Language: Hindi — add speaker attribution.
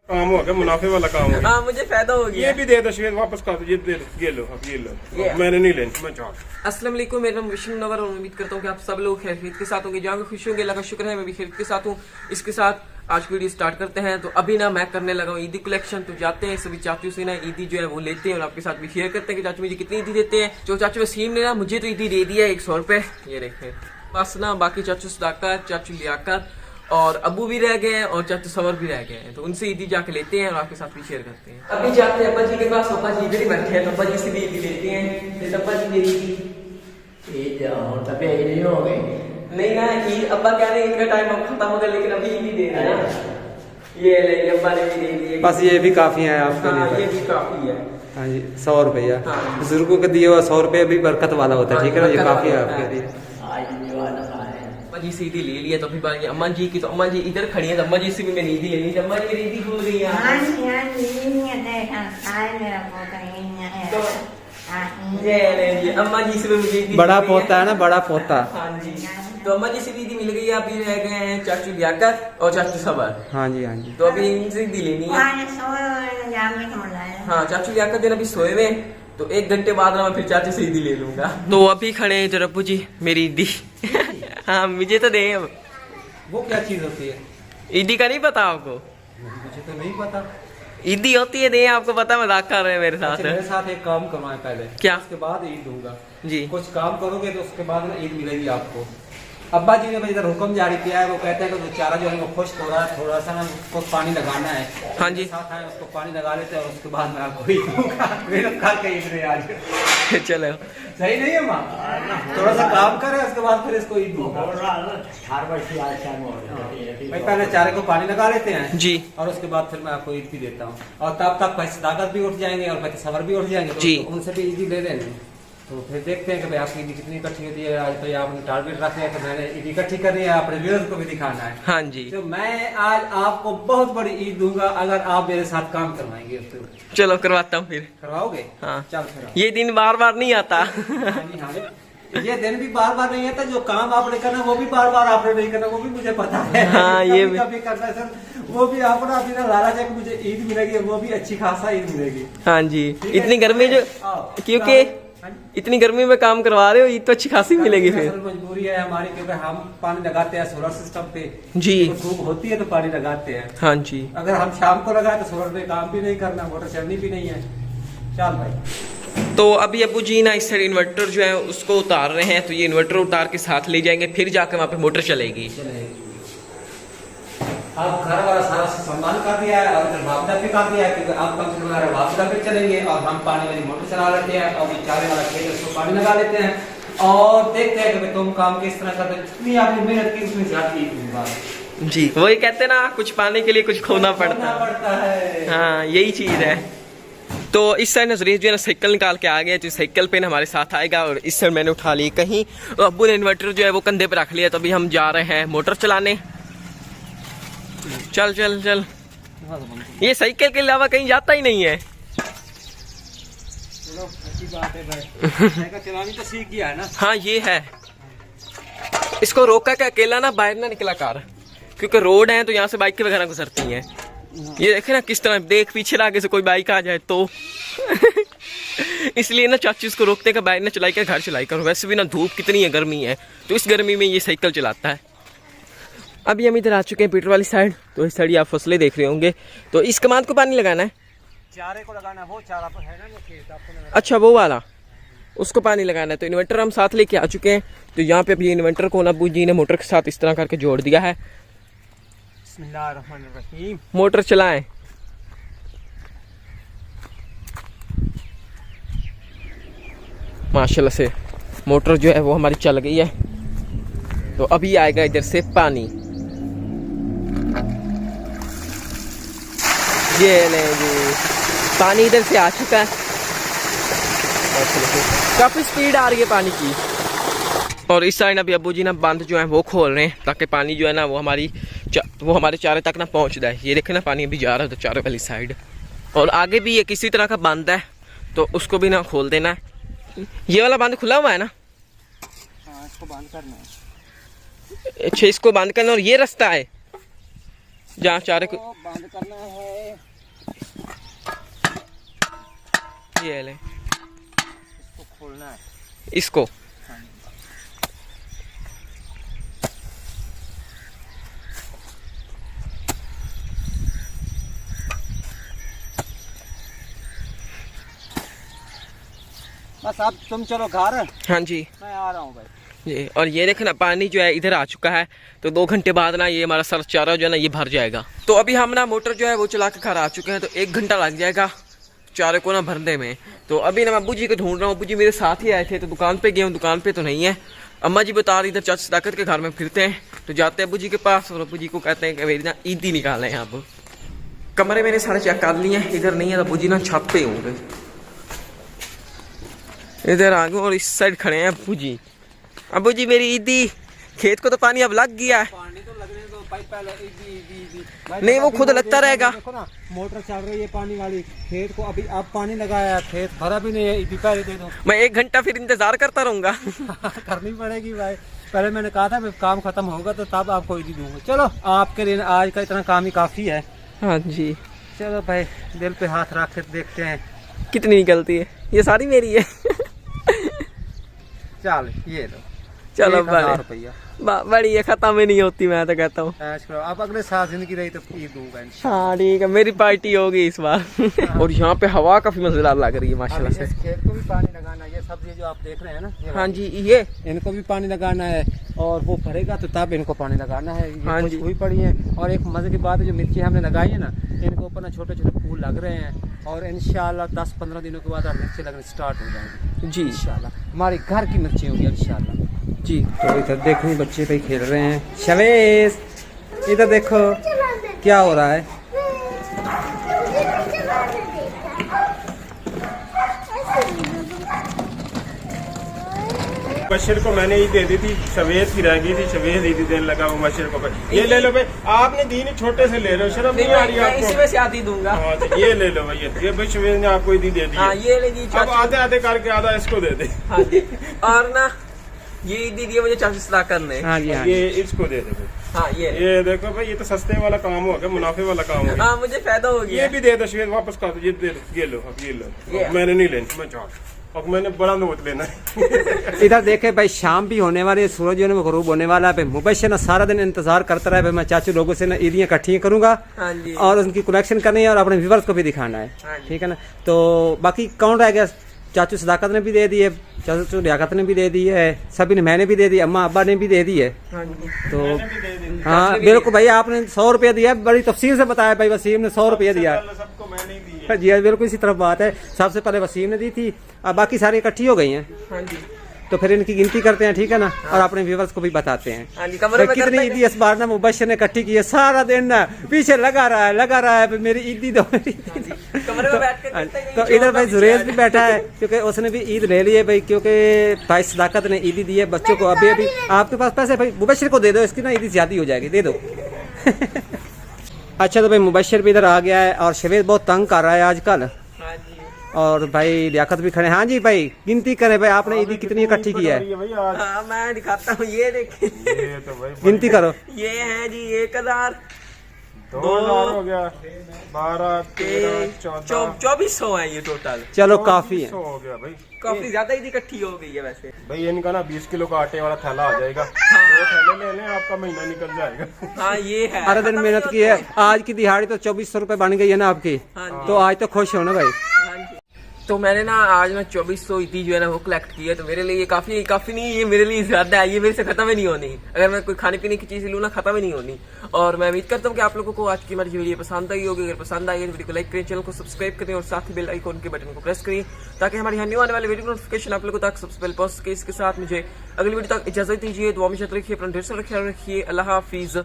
Speaker 1: काम हो गया, मुनाफे वाला काम हो गया।
Speaker 2: हाँ मुझे फायदा हो गया।
Speaker 1: ये भी दे दो शेर वापस कर दो, ये दे दो, ये लो अब ये लो, मैंने नहीं लेनी, मैं जाऊँ।
Speaker 2: अस्सलाम वालेकुम, मेरा नाम विष्णु नवर और उम्मीद करता हूँ कि आप सब लोग खैरियत के साथ होंगे। जहाँ भी खुश होंगे, अल्लाह का शुक्र है मैं भी खैरियत के साथ हूँ। इसके साथ आज की वीडियो स्टार्ट करते हैं। तो अभी ना मैं करने लगा हूँ ईदी कलेक्शन। तो जाते हैं सभी चाचू से ना ईदी जो है वो लेते हैं और आपके साथ भी शेयर करते हैं कि चाचू मुझे कितनी ईदी देते हैं। जो चाचू वसीम ने ना मुझे तो ईदी दे दिया 100 रुपए, ये देखें बस ना। बाकी चाचू सदाकत, चाचू लियाकत और अबू भी रह गए हैं और चाचू सवर भी रह गए हैं। तो उनसे ईदी जाके लेते हैं और आपके साथ भी शेयर करते हैं। अभी जाते हैं अब्बा जी के पास। अब्बा जी इधर ही बैठे हैं तो अब्बा जी से भी ईदी लेते हैं। अब्बा जी मेरी नहीं हो गई नहीं ना ईद। अब्बा कह रहे हैं ईद का टाइम अब खत्म हो गया लेकिन अभी ईद दे रहे हैं। ये ले अब्बा ने भी दे दिए।
Speaker 3: बस ये भी काफी है आपके लिए।
Speaker 2: हाँ, ये भी काफी है।
Speaker 3: हाँ जी 100 रुपया
Speaker 2: हाँ।
Speaker 3: बुजुर्गों को दिए हुआ 100 रुपया भी बरकत वाला होता है। ठीक है ना, ये काफी है आपके लिए।
Speaker 2: अम्मा जी से ईदी ले लिया तो अभी अम्मा जी की, तो अम्मा जी इधर खड़ी है तो अम्मा जी से भी मैंने ईदी ले ली। अम्मा जी मेरी ईदी भूल गई है। अम्मा जी से भी मुझे ईदी
Speaker 3: बड़ा पोता है ना, बड़ा पोता।
Speaker 2: हाँ जी, तो अम्मा जी से भी ईदी मिल गई है। अभी रह गए हैं चाचू लियाकत और चाचू सबर।
Speaker 3: हाँ जी हाँ जी।
Speaker 2: तो अभी इनसे ईदी लेनी है। हाँ चाचू लियाकत जो अभी सोए हुए हैं, तो 1 घंटे बाद ना मैं फिर चाचू से ईदी ले लूंगा। तो अभी खड़े हैं इधर अब्बू जी मेरी ईदी। हाँ मुझे तो दे।
Speaker 3: वो क्या चीज होती है?
Speaker 2: ईदी का नहीं पता आपको?
Speaker 3: मुझे तो नहीं पता।
Speaker 2: ईदी होती है, दे आपको पता? मजाक कर रहे हैं मेरे साथ।
Speaker 3: मेरे साथ एक काम करवाएं पहले,
Speaker 2: क्या?
Speaker 3: उसके बाद ईद दूंगा
Speaker 2: जी।
Speaker 3: कुछ काम करोगे तो उसके बाद ना ईद मिलेगी आपको। अब्बा जी ने इधर हुक्म जारी किया है, वो कहते हैं कि बेचारा जो है वो खुश्क हो रहा है, थोड़ा सा ना उसको पानी लगाना है।
Speaker 2: हाँ जी।
Speaker 3: साथ आए उसको पानी लगा लेते हैं और उसके बाद मैं आपको ईद दूंगा। मेरा खा के ईद रहे आज।
Speaker 2: चलो
Speaker 3: सही नहीं है माँ? थोड़ा सा काम करे उसके बाद फिर इसको ईद दूंगा। भाई पहले चारे को पानी लगा लेते हैं
Speaker 2: जी,
Speaker 3: और उसके बाद फिर मैं आपको ईद भी देता हूँ। और तब तक पैसे ताकत भी उठ जाएंगे और पैसे सबर भी उठ जाएंगे। तो
Speaker 2: जी।
Speaker 3: उनसे भी ईदी ले लेंगे। तो फिर देखते हैं कि भाई आपकी ईदी कितनी इकट्ठी होती है। आज तो आपने टारगेट रखे हैं कि मैंने ईद इकट्ठी करनी है, अपने व्यूअर्स को भी दिखाना है।
Speaker 2: हाँ जी।
Speaker 3: तो मैं आज आपको बहुत बड़ी ईद दूंगा अगर आप मेरे साथ काम करवाएंगे। उसके ऊपर
Speaker 2: चलो करवाता हूँ फिर।
Speaker 3: करवाओगे?
Speaker 2: हाँ
Speaker 3: चल फिर।
Speaker 2: ये दिन बार बार नहीं आता।
Speaker 3: ये दिन भी बार बार नहीं आता। जो काम आपने करना वो भी बार बार आपने नहीं करना, वो भी मुझे पता है।
Speaker 2: हाँ, ये भी
Speaker 3: कभी करना है सर, वो भी आपने अभी ना लालच है कि मुझे ईद मिलेगी, वो भी अच्छी खासा ईद मिलेगी।
Speaker 2: हाँ जी, इतनी गर्मी जो, क्योंकि इतनी गर्मी में काम करवा रहे हो, ईद तो अच्छी खासी मिलेगी फिर।
Speaker 3: मजबूरी है हमारी, क्योंकि हम पानी लगाते हैं सोलर सिस्टम पे
Speaker 2: जी।
Speaker 3: धूप होती है तो पानी लगाते हैं।
Speaker 2: हाँ जी।
Speaker 3: अगर हम शाम को लगाए तो सोलर पे काम भी नहीं करना, मोटर चलनी भी नहीं है। चल भाई।
Speaker 2: तो अभी अब्बू जी ना इस साइड इन्वर्टर जो है उसको उतार रहे हैं। तो ये इन्वर्टर उतार के साथ ले जाएंगे, फिर जाकर वहाँ पे मोटर चलेगी।
Speaker 3: अब घर वाला सारा सामान कर दिया है और वापदा भी कर दिया है, क्योंकि अब कम से कम वापदा भी चलेंगे और हम पानी वाली मोटर चला लेते हैं और चारे वाला खेत उसको पानी लगा लेते हैं और देखते हैं कि तुम काम किस तरह करते हैं। जितनी आपने मेहनत की उसमें ज्यादा
Speaker 2: जी, वही कहते हैं ना, कुछ पाने के लिए कुछ खोना पड़ता
Speaker 3: है।
Speaker 2: हाँ यही चीज है। तो इस साइड नजरिए जो है ना साइकिल निकाल के आ गया, तो साइकिल पे ना हमारे साथ आएगा और इस साइड मैंने उठा ली कहीं। तो अब्बू ने इन्वर्टर जो है वो कंधे पे रख लिया। तो अभी हम जा रहे हैं मोटर चलाने। चल चल चल। ये साइकिल के अलावा कहीं जाता ही नहीं है।
Speaker 3: चलानी तो सीख गया है ना।
Speaker 2: हाँ ये है। इसको रोका के अकेला ना बाहर ना निकला कार, क्योंकि रोड है तो यहाँ से बाइक वगैरह गुजरती हैं। ये देखे ना किस तरह, देख पीछे आगे से कोई बाइक आ जाए तो। इसलिए ना चाचू इसको रोकते हैं कि बाइक ना चलाई कर घर चलाई करो। वैसे भी ना धूप कितनी है, गर्मी है, तो इस गर्मी में ये साइकिल चलाता है। अभी हम इधर आ चुके हैं पीटर वाली साइड। तो इस साइड आप फसलें देख रहे होंगे। तो इस कमाद को पानी लगाना है,
Speaker 3: चारे को लगाना है। वो चारा पर है ना वो खेत आपको।
Speaker 2: अच्छा वो वाला, उसको पानी लगाना है। तो इन्वर्टर हम साथ लेके आ चुके हैं। तो यहाँ पे अभी इन्वर्टर को अब्बू जी ने मोटर के साथ इस तरह करके जोड़ दिया है।
Speaker 3: बिस्मिल्लाहिर्रहमानिर्रहीम।
Speaker 2: मोटर चलाएं। माशाल्लाह से मोटर जो है वो हमारी चल गई है। तो अभी आएगा इधर से पानी। ये नहीं जी, पानी इधर से आ चुका है। काफी स्पीड आ रही है पानी की। और इस साइड अभी अब्बू जी ना बंद जो है वो खोल रहे हैं, ताकि पानी जो है ना वो हमारे चारे तक ना पहुंच जाए। ये देखे ना पानी अभी जा रहा है तो चारे वाली साइड। और आगे भी ये किसी तरह का बंद है, तो उसको भी ना खोल देना है। ये वाला बंद खुला हुआ है ना?
Speaker 3: हाँ, इसको बंद करना है।
Speaker 2: अच्छा इसको बंद करना। और ये रास्ता है, जहाँ चारे को
Speaker 3: बंद करना है,
Speaker 2: ये ले,
Speaker 3: इसको खोलना है।
Speaker 2: इसको
Speaker 3: बस अब तुम चलो घर,
Speaker 2: हाँ जी
Speaker 3: मैं आ रहा हूँ भाई।
Speaker 2: ये। और ये देखना पानी जो है इधर आ चुका है, तो 2 घंटे बाद ना ये हमारा सर चारा जो है ना ये भर जाएगा। तो अभी हम ना मोटर जो है वो चला के घर आ चुके हैं, तो 1 घंटा लग जाएगा चारे को ना भरने में। तो अभी ना मैं अब्बू जी को ढूंढ रहा हूँ। अब्बू जी मेरे साथ ही आए थे, तो दुकान पे गए हूँ, दुकान पे तो नहीं है। अम्मा जी बता रही इधर चाचा सदाकत के घर में फिरते हैं, तो जाते हैं अब्बू जी के पास और अब्बू जी को कहते हैं कि मेरी ना ईदी निकालें। अब कमरे मैंने सारे चेक कर लिए हैं, इधर नहीं है। अब्बू जी ना छत पे होंगे, इधर आ गए और इस साइड खड़े हैं अब्बू जी। अब्बू जी मेरी ईदी, खेत को तो पानी अब लग गया है।
Speaker 3: पानी तो लगने दो भाई, पहले
Speaker 2: नहीं वो खुद लगता रहेगा।
Speaker 3: देखो ना मोटर चल रही है पानी वाली, खेत को अभी अब पानी लगाया, खेत भरा भी नहीं है, ईदी पहले दे दो।
Speaker 2: मैं 1 घंटा फिर इंतजार करता रहूंगा।
Speaker 3: करनी पड़ेगी भाई, पहले मैंने कहा था काम खत्म होगा तो तब आपको ईदी दूंगा। चलो आपके लिए आज का इतना काम ही काफी है।
Speaker 2: हाँ जी
Speaker 3: चलो भाई, दिल पे हाथ रख कर देखते हैं
Speaker 2: कितनी निकलती है। ये सारी मेरी है।
Speaker 3: चल ये लो,
Speaker 2: चलो
Speaker 3: 1000 रुपया।
Speaker 2: बड़ी ये खत्म ही नहीं होती, मैं तो कहता हूँ।
Speaker 3: ऐश करो, अब अगले साल जिंदगी रही तो ईद दूंगा इंशाल्लाह।
Speaker 2: हाँ ठीक है, मेरी पार्टी होगी इस बार। और यहाँ पे हवा काफी मजेदार लग रही है माशाल्लाह से।
Speaker 3: इस खेत को भी पानी लगाना है, ये सब्जी जो आप देख रहे हैं ना,
Speaker 2: हाँ जी ये
Speaker 3: इनको भी पानी लगाना है, और वो भरेगा तो तब इनको पानी लगाना है। ये
Speaker 2: हाँ
Speaker 3: कुछ
Speaker 2: जी।
Speaker 3: हुई पड़ी है। और एक मजे की बात है, जो मिर्ची हमने लगाई है ना, इनके ऊपर ना छोटे छोटे फूल लग रहे हैं, और इंशाल्लाह 10-15 दिनों के बाद मिर्ची लगने स्टार्ट हो जाएंगी
Speaker 2: जी
Speaker 3: इंशाल्लाह। हमारी घर की मिर्ची होगी इंशाल्लाह
Speaker 2: जी।
Speaker 3: तो इधर देखो बच्चे भाई खेल रहे हैं। शवेश इधर देखो क्या हो रहा है।
Speaker 1: बशीर को मैंने ही दे दी थी, शवेद की रह गई थी, शवेद ईदी देने लगा वो बशीर को। ये ले लो भाई, आपने दी नहीं, छोटे से ले रहे हो, शर्म नहीं आ रही
Speaker 2: मैं इसी
Speaker 1: आपको?
Speaker 2: में से आधी दूंगा।
Speaker 1: हाँ, तो ये ले लो भाई, ये भाई शवेद ने आपको ईदी दे दी
Speaker 2: हाँ
Speaker 1: है।
Speaker 2: ये ले दी
Speaker 1: अब आधे आधे करके आधा इसको दे दे।
Speaker 2: हाँ जी। और ना ये ईदी दी मुझे चाचा सदा करने।
Speaker 3: हाँ जी हाँ
Speaker 1: ये इसको दे दे भाई।
Speaker 2: हाँ ये
Speaker 1: देखो भाई, ये तो सस्ते वाला काम हो गया, मुनाफे वाला काम हो गया।
Speaker 2: हाँ मुझे फायदा हो गया।
Speaker 1: ये भी दे दो शवेद, वापस कर दो, ये दे दो, ये लो, अब ये लो। अब मैंने नहीं लेनी, मैं चाह, अब मैंने बड़ा नोट लेना है।
Speaker 3: इधर देखे भाई, शाम भी होने वाली है, सूरज जो है गरूब होने वाला है। मुबशर ना सारा दिन इंतजार करता रहा है, मैं चाचू लोगों से ना ईदियाँ इकट्ठी करूंगा
Speaker 2: हाँ जी।
Speaker 3: और उनकी कलेक्शन करनी है और अपने व्यूवर्स को भी दिखाना है।
Speaker 2: हाँ जी।
Speaker 3: ठीक है ना। तो बाकी कौन रह गया? चाचू सदाकत ने भी दे दी है, चाचू लियाकत ने भी दे दी है, सभी ने, मैंने भी दे दी, अम्मा अब्बा ने भी दे दी है।
Speaker 2: हाँ जी।
Speaker 3: तो हाँ बिल्कुल भाई, आपने 100 रुपया दिया, बड़ी तफसील से बताया भाई। वसीम ने 100 रुपया दिया।
Speaker 1: सबको मैंने ही दी है।
Speaker 3: जी हाँ, बिल्कुल इसी तरफ बात है। सबसे पहले वसीम ने दी थी, अब बाकी सारी इकट्ठी हो गई हैं।
Speaker 2: हाँ जी।
Speaker 3: तो फिर इनकी गिनती करते हैं, ठीक है ना, और अपने व्यूवर्स को भी बताते हैं।
Speaker 2: हाँ जी, कमरे में
Speaker 3: कितनी
Speaker 2: करते
Speaker 3: ईदी इस बार ना मुबशर ने इकट्ठी की है। सारा दिन ना पीछे लगा रहा है, मेरी ईदी दो, मेरी ईदी दो।
Speaker 2: कमरे में बैठ के करते हैं।
Speaker 3: तो इधर भाई जुरेज भी बैठा है, क्योंकि उसने भी ईद ले ली है भाई, क्योंकि भाई सदाकत ने ईदी दी है बच्चों को। अभी अभी आपके पास पैसे भाई, मुबशर को दे दो, इसकी ना ईदी ज्यादा हो जाएगी, दे दो। अच्छा तो भाई मुबशर भी इधर आ गया है, और शवेद बहुत तंग कर रहा है आजकल,
Speaker 2: हाँ जी।
Speaker 3: और भाई लियाकत भी खड़े। हाँ जी भाई, गिनती करें भाई, आपने ईदी कितनी इकट्ठी की है?
Speaker 2: हाँ मैं दिखाता हूँ, ये देखिए,
Speaker 1: ये तो भाई
Speaker 3: गिनती करो।
Speaker 2: ये है जी 1000,
Speaker 1: 2000 हो गया, 12, 13, 14,
Speaker 2: 2400 है ये टोटल।
Speaker 3: चलो काफी है।
Speaker 1: 2400 हो गया भाई।
Speaker 2: काफी ज्यादा ईदी इकट्ठी हो गई है वैसे।
Speaker 1: भाई इनका ना 20 किलो का आटे वाला थैला आ जाएगा। 2 थैले ले लें, आपका महीना निकल जाएगा।
Speaker 2: हाँ ये है।
Speaker 3: सारा दिन मेहनत की है, आज की दिहाड़ी तो 2400 रुपए बन गई है ना आपकी।
Speaker 2: हाँ जी।
Speaker 3: तो आज तो खुश हो ना भाई।
Speaker 2: हाँ जी। तो मैंने ना आज मैं 2400 ईदी जो है ना वो कलेक्ट की है, तो मेरे लिए ये काफी नहीं, ये मेरे लिए ज्यादा है, ये मेरे से खत्म ही नहीं होनी। अगर मैं कोई खाने पीने की चीज लूँ ना, खत्म ही नहीं होनी। और मैं उम्मीद करता हूँ कि आप लोगों को आज की हमारी वीडियो पसंद आई होगी। अगर पसंद आई है वीडियो को लाइक करें, चैनल को सब्सक्राइब करें और साथ ही बेल आइकन के बटन को प्रेस करें, ताकि हमारी आने वाले वीडियो नोटिफिकेशन आप लोगों तक सबसे पहले पहुंच सके। इसके साथ मुझे अगली वीडियो तक इजाजत दीजिए, दुआ में याद रखिए, अपना ढेर सारा ख्याल रखिए। अल्लाह हाफिज।